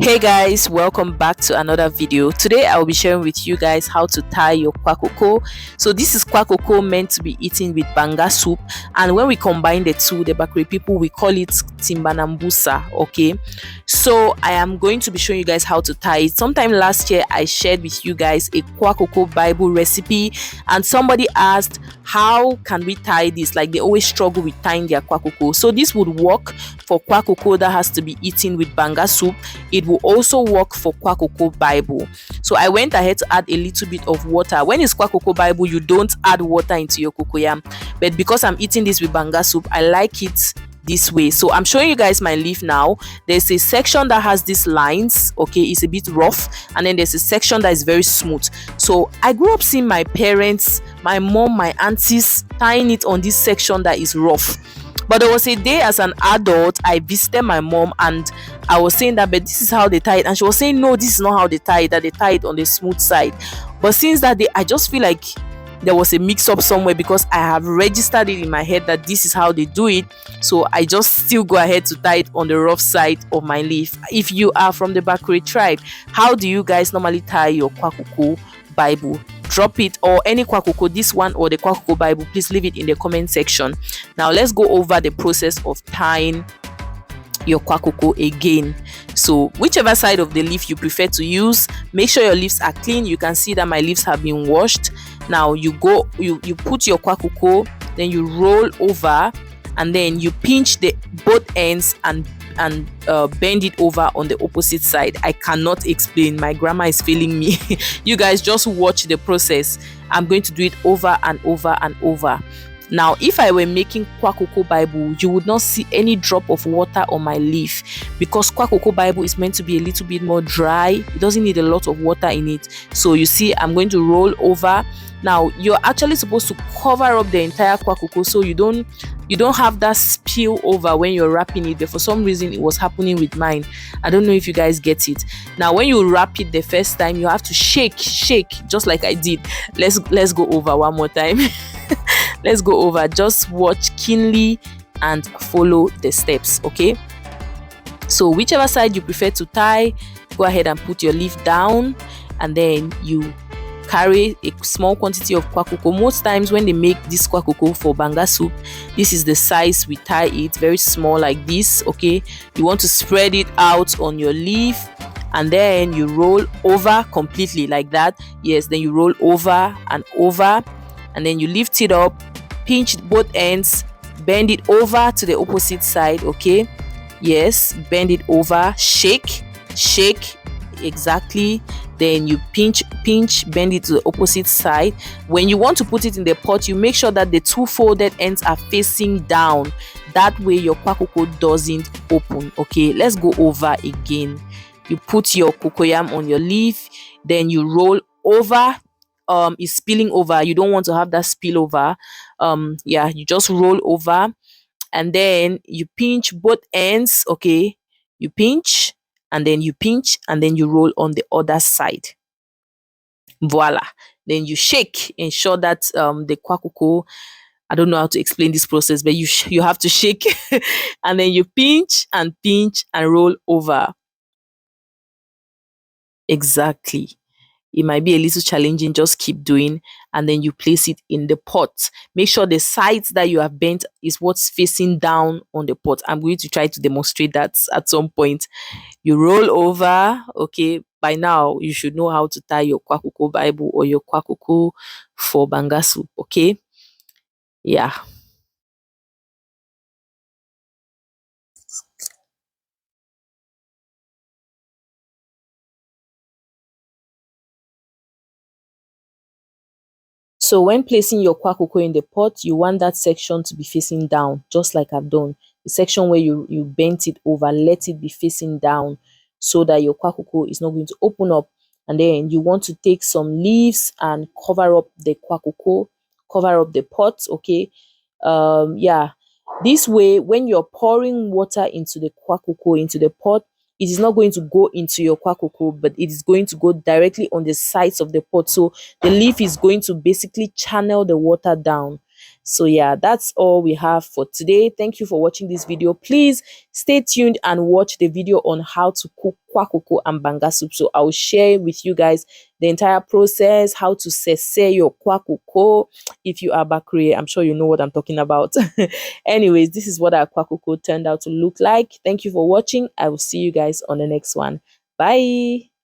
Hey guys, welcome back to another video. Today I will be sharing with you guys how to tie your Kwacoco. So this is Kwacoco meant to be eaten with banga soup, and when we combine the two, the Bakri people, we call it timbanambusa. Okay, so I am going to be showing you guys how to tie it. Sometime last year I shared with you guys a Kwacoco Bible recipe, and somebody asked how can we tie this, like they always struggle with tying their Kwacoco. So this would work for Kwacoco that has to be eaten with banga soup. It will also work for Kwacoco Bible. So I went ahead to add a little bit of water. When it's Kwacoco Bible, you don't add water into your cocoyam, but because I'm eating this with banga soup, I like it this way. So I'm showing you guys my leaf now. There's a section that has these lines, okay, it's a bit rough, and then there's a section that is very smooth. So I grew up seeing my parents, my mom, my aunties tying it on this section that is rough. But there was a day as an adult, I visited my mom and I was saying that, but this is how they tie it. And she was saying, no, this is not how they tie it, that they tie it on the smooth side. But since that day, I just feel like there was a mix-up somewhere, because I have registered it in my head that this is how they do it. So I just still go ahead to tie it on the rough side of my leaf. If you are from the Bakri tribe, how do you guys normally tie your Kwacoco Bible? Drop it, or any Kwacoco, this one or the Kwacoco Bible, please leave it in the comment section. Now let's go over the process of tying your Kwacoco again. So whichever side of the leaf you prefer to use, make sure your leaves are clean. You can see that my leaves have been washed. Now you put your Kwacoco, then you roll over, and then you pinch the both ends and bend it over on the opposite side. I cannot explain, my grammar is failing me. You guys just watch the process. I'm going to do it over and over and over. Now if I were making Kwacoco Bible, you would not see any drop of water on my leaf, because Kwacoco Bible is meant to be a little bit more dry. It doesn't need a lot of water in it. So you see, I'm going to roll over. Now you're actually supposed to cover up the entire Kwacoco, so you don't have that spill over when you're wrapping it. But for some reason it was happening with mine. I don't know if you guys get it. Now when you wrap it the first time, you have to shake just like I did. Let's go over one more time. Let's go over. Just watch keenly and follow the steps. Okay, so whichever side you prefer to tie, go ahead and put your leaf down, and then you carry a small quantity of Kwacoco. Most times when they make this Kwacoco for banga soup, this is the size we tie it, very small like this. Okay, you want to spread it out on your leaf, and then you roll over completely like that. Yes, then you roll over and over, and then you lift it up, pinch both ends, bend it over to the opposite side. Okay, yes, bend it over, shake, exactly. Then you pinch, bend it to the opposite side. When you want to put it in the pot, you make sure that the two folded ends are facing down. That way your Kwacoco doesn't open. Okay, let's go over again. You put your cocoyam on your leaf, then you roll over. It's spilling over. You don't want to have that spillover. Yeah, you just roll over, and then you pinch both ends. Okay, you pinch, and then you pinch, and then you roll on the other side. Voila. Then you shake, ensure that the Kwacoco, I don't know how to explain this process, but you have to shake and then you pinch and roll over. Exactly. It might be a little challenging, just keep doing, and then you place it in the pot. Make sure the sides that you have bent is what's facing down on the pot. I'm going to try to demonstrate that at some point. You roll over. Okay, by now you should know how to tie your Kwacoco Bible or your Kwacoco for banga soup. Okay, yeah. So when placing your Kwacoco in the pot, you want that section to be facing down, just like I've done. The section where you bent it over, let it be facing down so that your Kwacoco is not going to open up. And then you want to take some leaves and cover up the Kwacoco, cover up the pot. Okay, yeah. This way, when you're pouring water into the Kwacoco, into the pot, it is not going to go into your Kwacoco, but it is going to go directly on the sides of the pot. So the leaf is going to basically channel the water down. So yeah, that's all we have for today. Thank you for watching this video. Please stay tuned and watch the video on how to cook kwacoco and banga soup. So I'll share with you guys the entire process, how to sese your kwacoco. If you are Bakri, I'm sure you know what I'm talking about. Anyways, this is what our kwacoco turned out to look like. Thank you for watching. I will see you guys on the next one. Bye.